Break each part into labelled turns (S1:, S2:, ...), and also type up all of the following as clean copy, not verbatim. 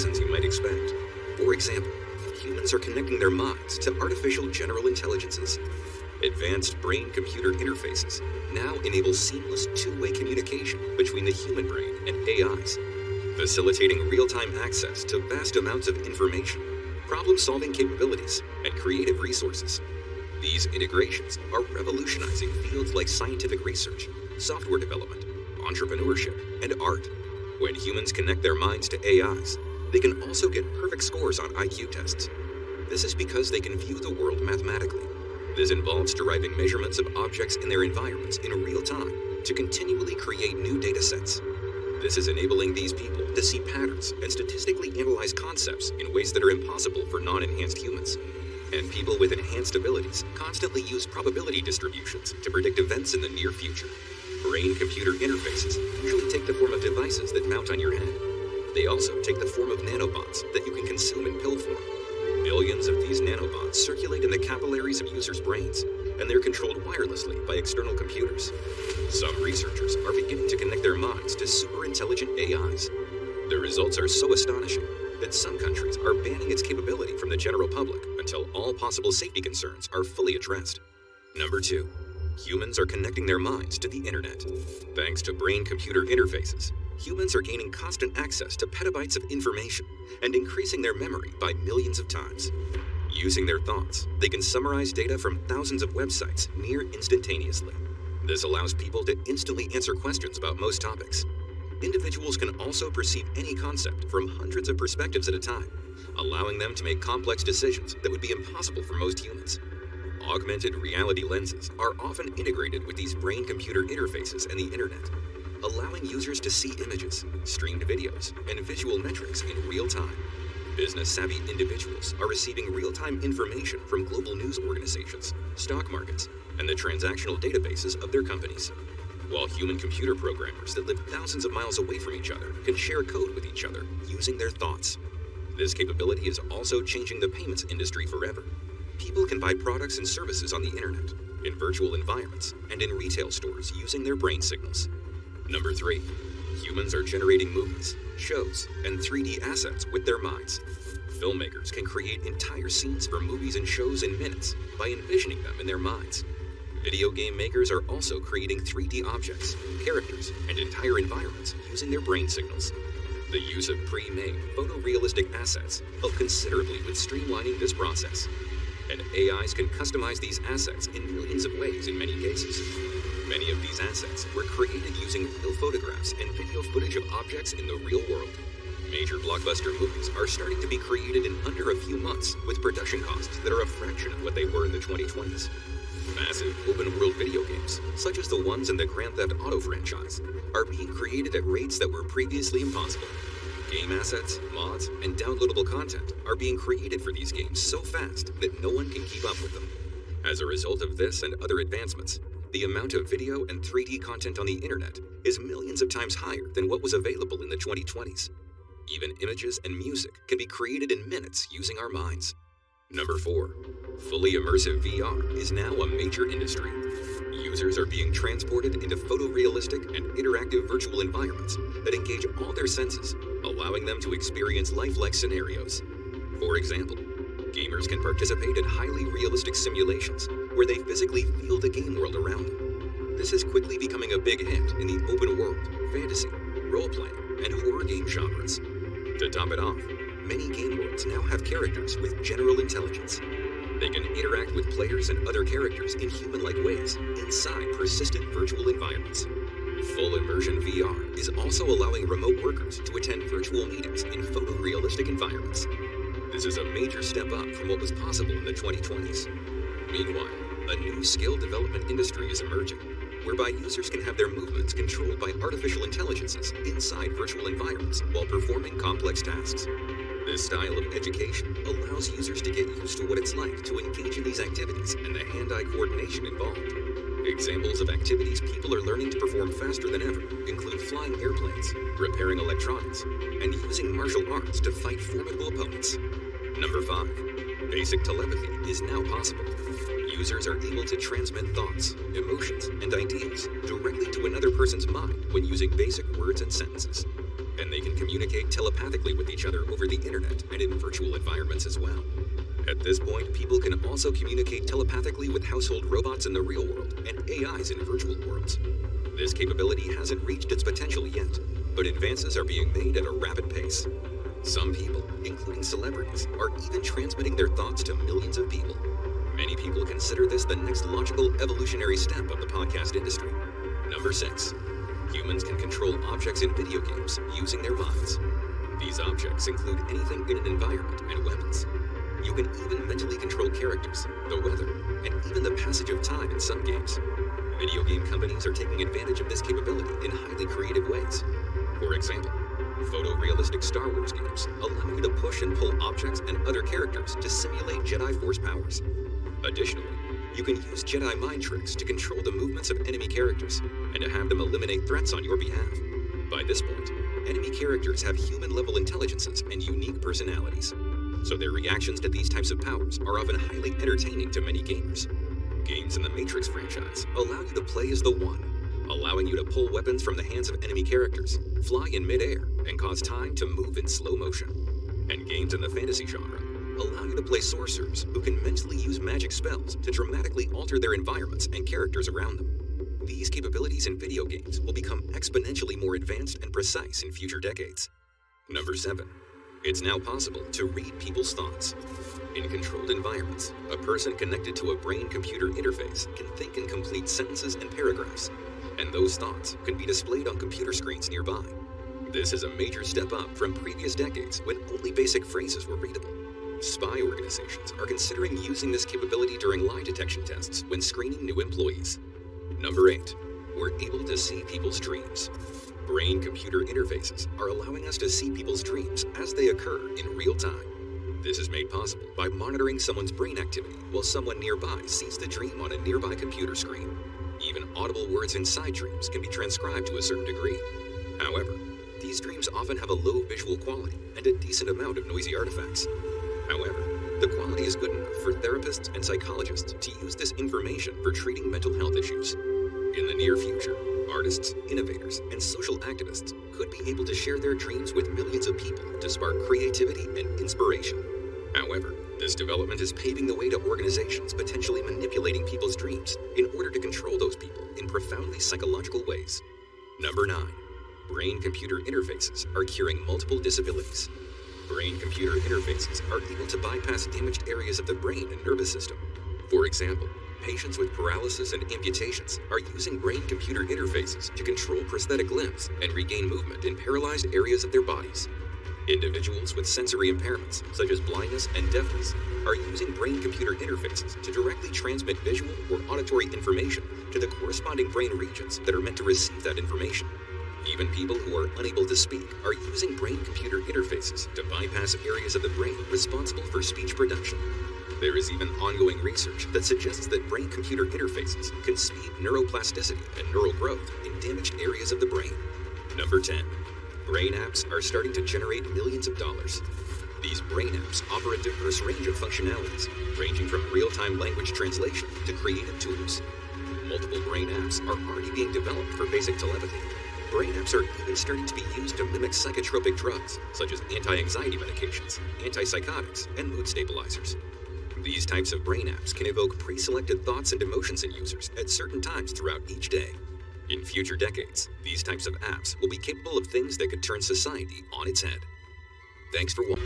S1: reasons you might expect. For example, humans are connecting their minds to artificial general intelligences. Advanced brain-computer interfaces now enable seamless two-way communication between the human brain and AIs, facilitating real-time access to vast amounts of information, problem-solving capabilities, and creative resources. These integrations are revolutionizing fields like scientific research, software development, entrepreneurship, and art. When humans connect their minds to AIs, they can also get perfect scores on IQ tests. This is because they can view the world mathematically. This involves deriving measurements of objects in their environments in real time to continually create new data sets. This is enabling these people to see patterns and statistically analyze concepts in ways that are impossible for non-enhanced humans. And people with enhanced abilities constantly use probability distributions to predict events in the near future. Brain-computer interfaces usually take the form of devices that mount on your head. They also take the form of nanobots that you can consume in pill form. Billions of these nanobots circulate in the capillaries of users' brains, and they're controlled wirelessly by external computers. Some researchers are beginning to connect their minds to super-intelligent AIs. The results are so astonishing that some countries are banning its capability from the general public until all possible safety concerns are fully addressed. Number 2. Humans are connecting their minds to the internet. Thanks to brain-computer interfaces, humans are gaining constant access to petabytes of information and increasing their memory by millions of times. Using their thoughts, they can summarize data from thousands of websites near instantaneously. This allows people to instantly answer questions about most topics. Individuals can also perceive any concept from hundreds of perspectives at a time, allowing them to make complex decisions that would be impossible for most humans. Augmented reality lenses are often integrated with these brain-computer interfaces and the internet, allowing users to see images, streamed videos, and visual metrics in real time. Business-savvy individuals are receiving real-time information from global news organizations, stock markets, and the transactional databases of their companies, while human-computer programmers that live thousands of miles away from each other can share code with each other using their thoughts. This capability is also changing the payments industry forever. People can buy products and services on the internet, in virtual environments, and in retail stores using their brain signals. Number 3. Humans are generating movies, shows, and 3D assets with their minds. Filmmakers can create entire scenes for movies and shows in minutes by envisioning them in their minds. Video game makers are also creating 3D objects, characters, and entire environments using their brain signals. The use of pre-made, photorealistic assets help considerably with streamlining this process. And AIs can customize these assets in millions of ways in many cases. Many of these assets were created using real photographs and video footage of objects in the real world. Major blockbuster movies are starting to be created in under a few months with production costs that are a fraction of what they were in the 2020s. Massive open-world video games, such as the ones in the Grand Theft Auto franchise, are being created at rates that were previously impossible. Game assets, mods, and downloadable content are being created for these games so fast that no one can keep up with them. As a result of this and other advancements, the amount of video and 3D content on the internet is millions of times higher than what was available in the 2020s. Even images and music can be created in minutes using our minds. Number 4. Fully immersive VR is now a major industry. Users are being transported into photorealistic and interactive virtual environments that engage all their senses, allowing them to experience lifelike scenarios. For example, gamers can participate in highly realistic simulations where they physically feel the game world around them. This is quickly becoming a big hit in the open world, fantasy, role-playing, and horror game genres. To top it off, many game worlds now have characters with general intelligence. They can interact with players and other characters in human-like ways inside persistent virtual environments. Full immersion VR is also allowing remote workers to attend virtual meetings in photorealistic environments. This is a major step up from what was possible in the 2020s. Meanwhile, a new skill development industry is emerging, whereby users can have their movements controlled by artificial intelligences inside virtual environments while performing complex tasks. This style of education allows users to get used to what it's like to engage in these activities and the hand-eye coordination involved. Examples of activities people are learning to perform faster than ever include flying airplanes, repairing electronics, and using martial arts to fight formidable opponents. Number 5. Basic telepathy is now possible. Users are able to transmit thoughts, emotions, and ideas directly to another person's mind when using basic words and sentences. and they can communicate telepathically with each other over the internet and in virtual environments as well. At this point, people can also communicate telepathically with household robots in the real world and AIs in virtual worlds. This capability hasn't reached its potential yet, but advances are being made at a rapid pace. Some people, including celebrities, are even transmitting their thoughts to millions of people. Many people consider this the next logical evolutionary step of the podcast industry. Number 6. Humans can control objects in video games using their minds. These objects include anything in an environment and weapons. You can even mentally control characters, the weather, and even the passage of time in some games. Video game companies are taking advantage of this capability in highly creative ways. For example, photorealistic Star Wars games allow you to push and pull objects and other characters to simulate Jedi Force powers. Additionally, you can use Jedi mind tricks to control the movements of enemy characters and to have them eliminate threats on your behalf. By this point, enemy characters have human-level intelligences and unique personalities, so their reactions to these types of powers are often highly entertaining to many gamers. Games in the Matrix franchise allow you to play as the One, allowing you to pull weapons from the hands of enemy characters, fly in mid-air, and cause time to move in slow motion. And games in the fantasy genre allow you to play sorcerers who can mentally use magic spells to dramatically alter their environments and characters around them. These capabilities in video games will become exponentially more advanced and precise in future decades. Number 7. It's now possible to read people's thoughts. In controlled environments, a person connected to a brain-computer interface can think and complete sentences and paragraphs, and those thoughts can be displayed on computer screens nearby. This is a major step up from previous decades when only basic phrases were readable. Spy organizations are considering using this capability during lie detection tests when screening new employees. Number 8. We're able to see people's dreams. Brain-computer interfaces are allowing us to see people's dreams as they occur in real time. This is made possible by monitoring someone's brain activity while someone nearby sees the dream on a nearby computer screen. Even audible words inside dreams can be transcribed to a certain degree. However, these dreams often have a low visual quality and a decent amount of noisy artifacts. However, the quality is good enough for therapists and psychologists to use this information for treating mental health issues. In the near future, artists, innovators, and social activists could be able to share their dreams with millions of people to spark creativity and inspiration. However, this development is paving the way to organizations potentially manipulating people's dreams in order to control those people in profoundly psychological ways. Number 9. Brain-computer interfaces are curing multiple disabilities. Brain-computer interfaces are able to bypass damaged areas of the brain and nervous system. For example, patients with paralysis and amputations are using brain-computer interfaces to control prosthetic limbs and regain movement in paralyzed areas of their bodies. Individuals with sensory impairments, such as blindness and deafness, are using brain-computer interfaces to directly transmit visual or auditory information to the corresponding brain regions that are meant to receive that information. Even people who are unable to speak are using brain-computer interfaces to bypass areas of the brain responsible for speech production. There is even ongoing research that suggests that brain-computer interfaces can speed neuroplasticity and neural growth in damaged areas of the brain. Number 10. Brain apps are starting to generate millions of dollars. These brain apps offer a diverse range of functionalities, ranging from real-time language translation to creative tools. Multiple brain apps are already being developed for basic telepathy. Brain apps are even starting to be used to mimic psychotropic drugs, such as anti-anxiety medications, antipsychotics, and mood stabilizers. These types of brain apps can evoke pre-selected thoughts and emotions in users at certain times throughout each day. In future decades, these types of apps will be capable of things that could turn society on its head. Thanks for watching.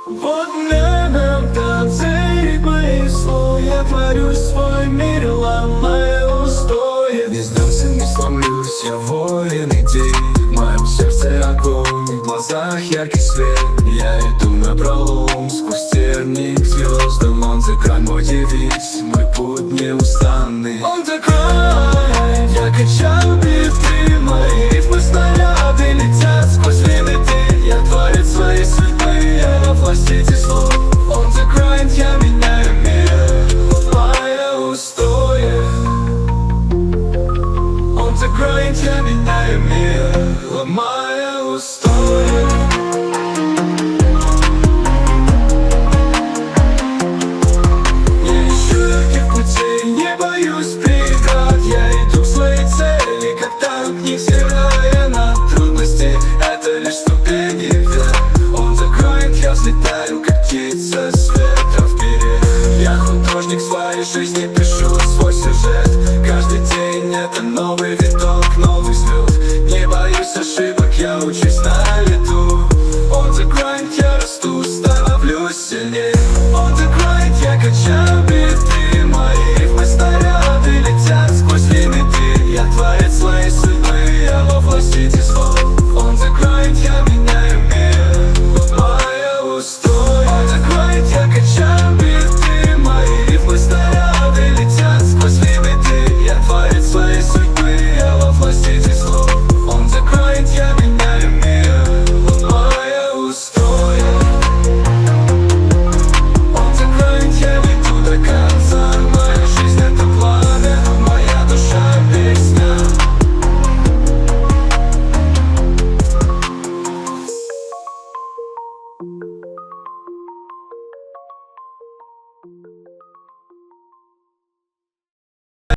S2: Вот надо целить мои слова. Я творю свой мир, ломаю устои. Не сдамся, не сломлюсь, я воин идей. В моем сердце огонь, в глазах яркий свет. Я иду напролом сквозь тернии к звездам. Он the grind, мой девиз, мой путь неустанный. On the grind, я качаю биты, мои ритмы снаряды летят сквозь лимиты. Я творец своей судьбы, я во власти этих слов. On the grind, я меняю мир, ломая устои. On the grind, я меняю мир, ломая устои. Не ищу легких путей, не боюсь преград. новый виток.